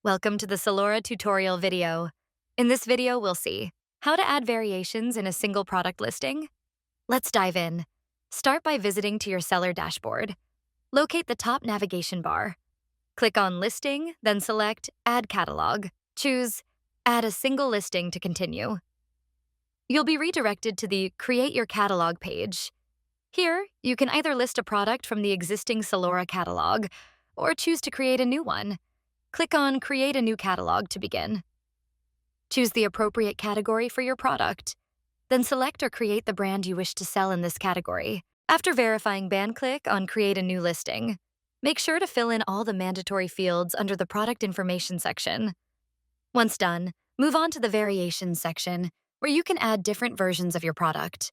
Welcome to the Sellora tutorial video. In this video, we'll see how to add variations in a single product listing. Let's dive in. Start by visiting to your seller dashboard. Locate the top navigation bar. Click on Listing, then select Add Catalog. Choose Add a single listing to continue. You'll be redirected to the Create Your Catalog page. Here, you can either list a product from the existing Sellora catalog or choose to create a new one. Click on Create a New Catalog to begin. Choose the appropriate category for your product. Then select or create the brand you wish to sell in this category. After verifying ban, click on Create a New Listing. Make sure to fill in all the mandatory fields under the Product Information section. Once done, move on to the Variations section, where you can add different versions of your product.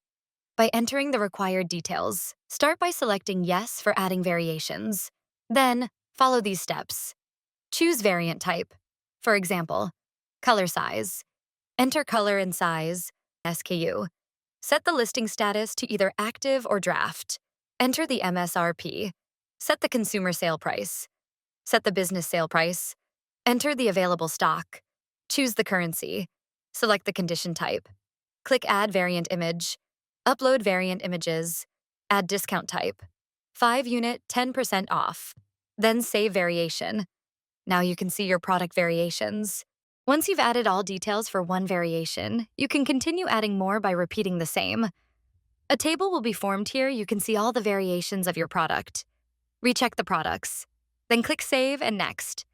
By entering the required details, start by selecting Yes for adding variations. Then, follow these steps. Choose variant type. For example, color size. Enter color and size, SKU. Set the listing status to either active or draft. Enter the MSRP. Set the consumer sale price. Set the business sale price. Enter the available stock. Choose the currency. Select the condition type. Click Add Variant Image. Upload variant images. Add discount type. 5-unit, 10% off. Then save variation. Now you can see your product variations. Once you've added all details for one variation, you can continue adding more by repeating the same. A table will be formed here. You can see all the variations of your product. Recheck the products. Then click Save and Next.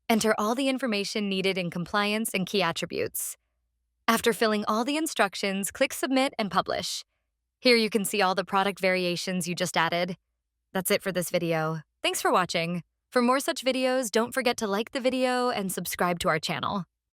Enter all the information needed in compliance and key attributes. After filling all the instructions, click Submit and Publish. Here you can see all the product variations you just added. That's it for this video. Thanks for watching. For more such videos, don't forget to like the video and subscribe to our channel.